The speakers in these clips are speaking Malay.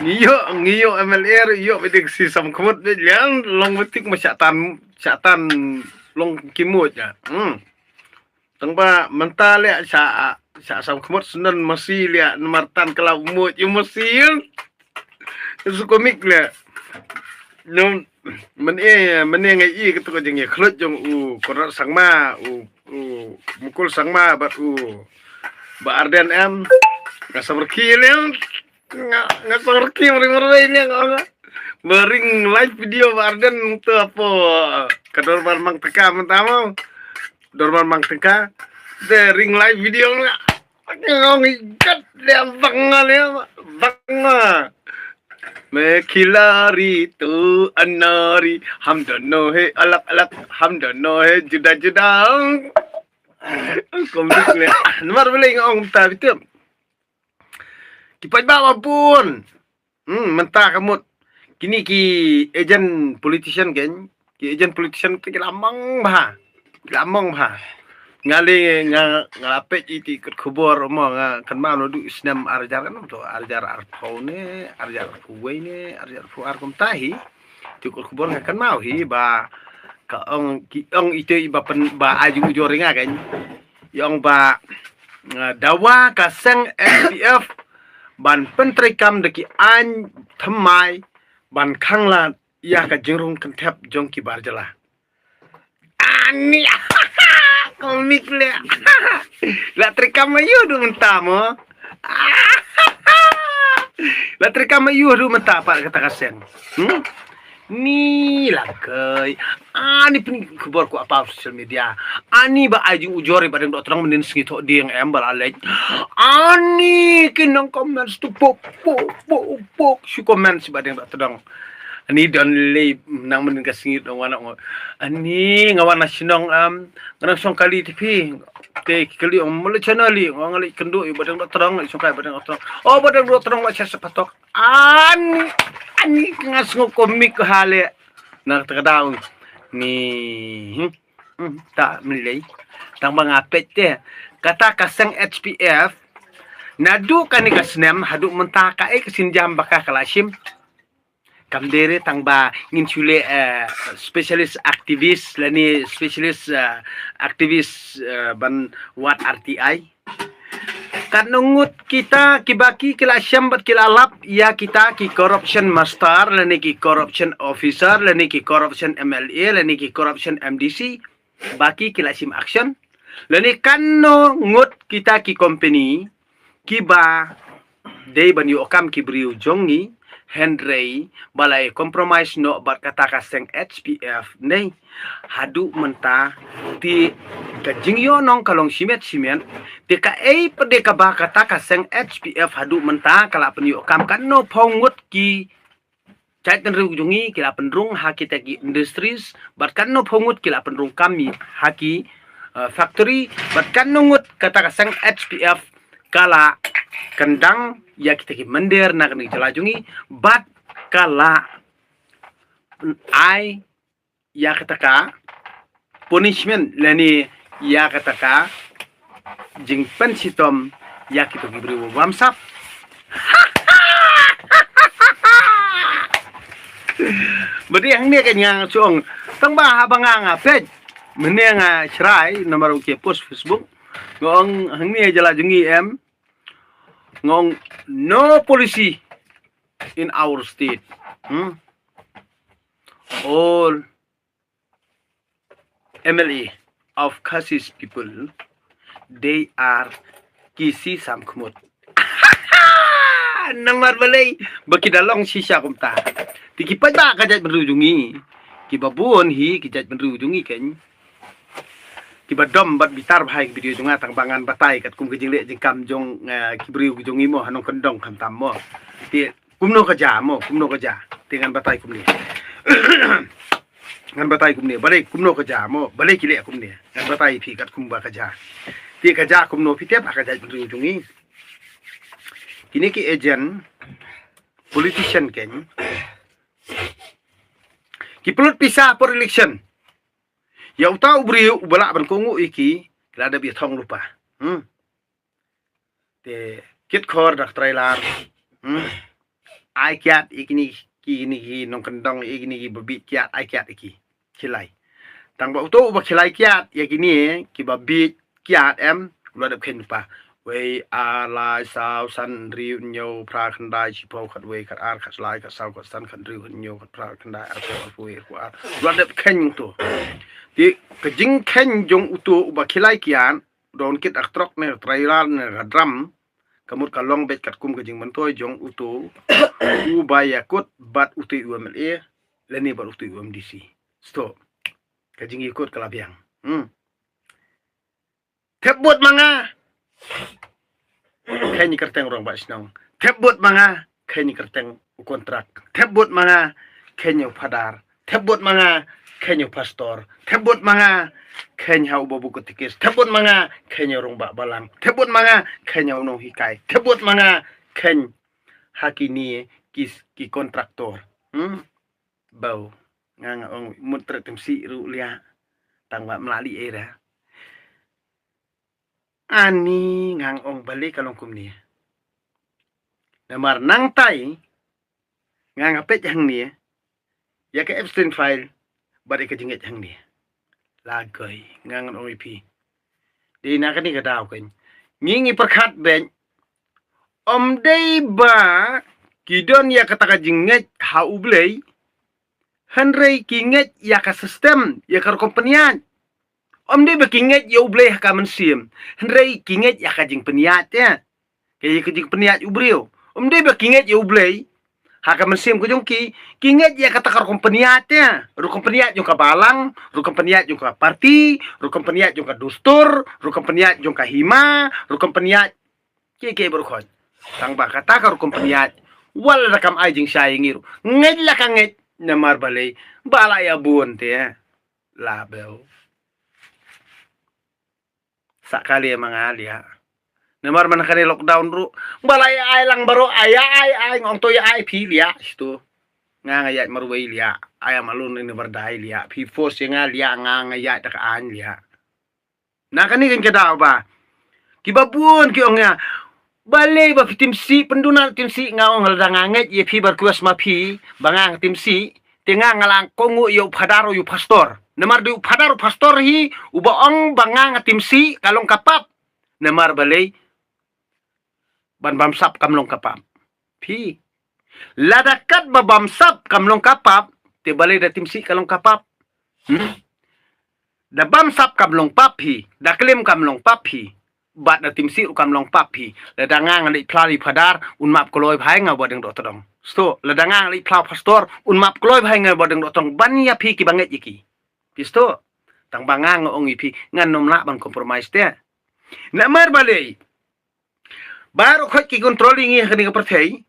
ngiyo MLR iyo bedik si sam kemut be liang long betik masyatan long kimut ya. Tangba mentale sa sam kemut senen masih lia martan kalau umut yo masih su komik le. Nom men ngai i ketu ko jeng khlut jong korat sangma mukul sangma ba ba arden em kasabar kilem nggak pergi mering ini nggak bering live video Arden tuh apa kedor mang teka mentama dorman mang teka ring live video nggak ngikat dia bangal ya bangal mekilari tu anari hamdano he alak hamdano he juda komik le nomor boleh ngong ta betul kipat bawa pun mentah kamu kini ki agent politician kan ki agent politician tu lamang bah ngali ngalapet iti ikut kubur mo kan mau du isnam arjar kan tu arjar arpaune arjar fuwe ne arjar fuar kum tahi tu kubur kan mau hi ba ka ong itu ba aju joringa kan yang ba dawa kaseng SPF ban pentrikam deki an thamai ban khangla ya ka jingrung kentep jongki barjala ani komik le la trikam ayu du mentamo la trikam ayu du mentapa kata kasen ni lakai ani pun kabar ku apa sosial media ani ba aju ujori badang dok terang mendin sengi tok dia yang embal alej ani kinang komen tu pok si komen si badang dok terang ani don le nang mendin ka sengi dong anak ani ngawan nasionong nang song kali TV te kali mule channel li ngali kendu badang dok terang song kai badang dok terang oh badang dok terang wa sepatok ani ngas komik hale nak terdaun ni tak melilai tang bang apet te kata kaseng HPF nadu kan ka snem hadu mentaka kesinjam baka kalasim kamdere tang ba nginsule specialist aktivis lani specialist aktivis ban wat RTI kan nungut kita kibaki kila syambat kila lap ya kita ki corruption master lani ki corruption officer lani ki corruption MLA lani ki corruption MDC baki kila sim action lani kan nungut kita ki company kiba dei ban yu okam ki briu jongi Henry balai compromise no bat kata kaseng HPF nei hadu mentah ti kajing yo nong kalong simet ti ka pede ka ba kata kaseng HPF hadu mentah kala penyo kam kan no pongut ki cait kan rujungi kila penrung haki tegi industries bat kan no pongut kila penrung kami haki factory bat kan nungut kata kaseng HPF kala kendang ya kita ki mendir nak ni jelajungi bat kala ai ya kataka punishment lani ya kataka jing pensitom ya kita ki beri wamsap beri yang ni kan yang suong tang ba habang nga page meneng cerai nomor ke post Facebook ngong hang ni jelajungi ngong no policy in our state. All MLA of Kasis people, they are kisi samkmut. Namar balay, baki dalong sisya kumta. Tikipat ba kajat berujungi? Kibabun hi kajat berujungi kan? Kibadom bat bitar bahai video junga tang bangan batai kat kum kejing lek jengkam jong kibriu jongi mo hanong kendong kam tam mo ti kumno kerja dengan batai kum ni ngan batai kum ni balik kumno kerja mo balik kilek kum ni ngan batai pi kat kum ba kerja ti kerja kumno pi tiap kerja kibriu jongi kini ki agent politician ken ki pelut pisah for election ya utau beri balak berkongu iki ada biar thong lupa te kit khor dak trailer ai kiat ikini ki nong kendong ikini ki babi kiat ai kiat iki kilai tang ba uto ba kilai kiat ya kini ki babi kiat em lo dap khen pa wei a lai sao san riu nyo pra khandai chi po khat wei khat ar khat lai khat sao khat san khat riu nyo khat pra khandai ar ko wei ko ar lo dap khen to ti ka jing khen jong uto ba kilai kian don kit aktrok ne trairan ne drum kamut kalong bet kat kum ka jing mantoy jong uto u baya kot bat uti UMLA leni bat uti UMDC stop ka jing ikut kalabiang tebut manga kayaknya kerteng orang bak senang tebut manga kayaknya kerteng kontrak tebut manga kayaknya padar tebut manga kayaknya pastor tebut manga kayaknya hau babu ketikis tebut manga kayaknya orang bak balang tebut manga kayaknya unong hikai tebut manga kayaknya hakini ki kontraktor bau nganga ong mutre temsi ru lia tangwa melali era ani ngang ong balik kalong kum ni namar nang tai ngang apet hang ni ya ke Epstein file bari ke jinget hang ni lagoi ngang ong ipi di na kani ka daw kan ngingi perkhat ben om dei ba kidon ya kata ka jinget ha ublei hanrei kinget ya ka sistem ya ka kompanian om dei ba kinget ya ublei ka mensim hanrei kinget ya ka jing peniat ya kaya ka jing peniat ubrio om dei ba kinget ya ublei ha ka mensim ko jong kinget ya kata ka kompaniat ya ru kompaniat jong ka balang ru kompaniat jong ka parti ru kompaniat jong ka dustur ru kompaniat jong ka hima ru kompaniat ke berkhot tang ba kata ka ru kompaniat wal rakam ai jing sai ngiru ngej la ka ngej namar balai bala ya buon te label sakali emang alia namar man kare lockdown ru balai ai lang baro ai ngong to ya ai pi lia situ nga ngayat marwai lia ai malun ini berdai lia pi force nga lia nga ngayat dak an lia na kani kan kada ba kibabuon ki ongya balai ba tim si penduna tim si ngaong nganget ye pi berkuas ma pi bangang tim si tengah ngalang kongu yo padaro yo pastor namar du padaro pastor hi ubaong bangang tim si kalong kapap namar balai ban bamsap kamlong kapap pi ladakat ba bamsap kamlong kapap te balai da tim si kalong kapap da bamsap kamlong papi da klem kamlong papi bat na timsi ukam long papi ladangang li plali padar un map koloi bhai nga bodeng do todong sto ladangang li plau pastor un map koloi bhai nga bodeng do tong bania pi ki banget iki pisto tang bangang ong ipi ngan nom la bang compromise te na mar balei baru khot ki controlling i khani ka perthei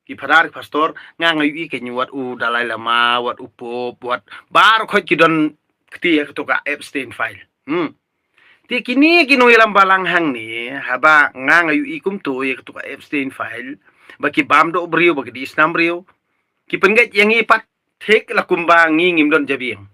ki padar pastor ngang i ke nyuat u dalai lama wat upop wat baru khot ki don kti ka to ka Epstein file ti kini kinong ilang balang hang ni haba nga ngayu ikum to ya ketuka Epstein file baki bamdo brio baki di isnam brio ki pengget yang ipat tek la kumbang ngim don jabiang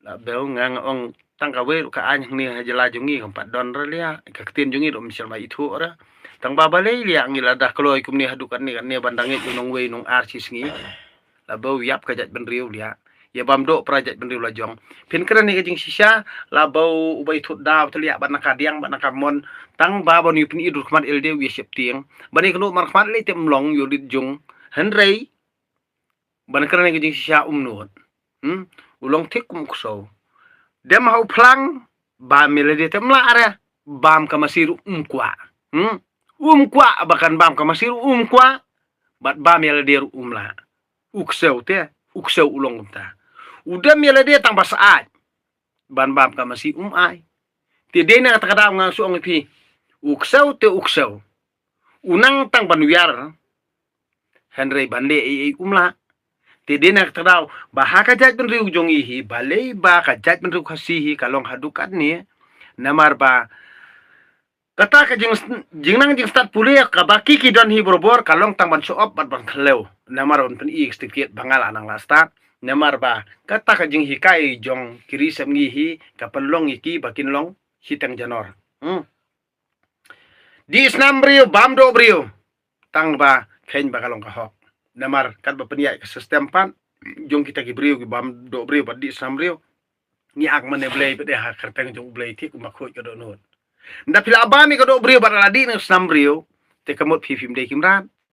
la bel nga ong tangkawe ka anyang ni hajala jungi kampat don relia ka ketin jungi do misal mai itu ora tang babale lia ngila dah kloy kum ni hadukan ni kan ni bandange nong we nong arsis ngi la bau yap ka jat ben rio lia ya bamdo project benri lajong pin keren ni kajing sisa labau ubai thut daw telia ban nakadiang ban nakamon tang ba bon yupin idur kman elde wi sep tiang bani kenu mar kman le tem long yudit jung henrei ban keren ni kajing sisa umnut ulong tik kum kuso dem hau plang ba melede tem la are bam kamasiru kwa kwa bahkan bam kamasiru kwa bat ba melede umla ukseu te ukseu ulong ta udah mila dia tambah saat ban bam ka masih ai ti de na kata ngang suong pi uksau te uksau unang tang banuyar henry bande umla ti de na kata bahaka jat ben riu jongi hi balai ba ka jat ben riu khasihi kalong hadukat ni namar ba kata ka jingnang jing start pulia ka baki ki don hi borobor kalong tang ban soop bat ban khleu namar on pen i stiket bangal anang lasta namar ba kata ka jing hikai jong kiri sem ngi hi kapelong iki bakin long hitang janor di isnam brio bamdo brio tang ba Ken bakalong kahok. Namar kat ba peniak ke sistem pan jong kita ki brio ki bam do brio badi sam brio. Ni ak mane blay pede ha kerteng jong blay ti ku makoi ka do non. Nda pila abami ka do brio baraladi nang sam brio te kamot pipim de kimran.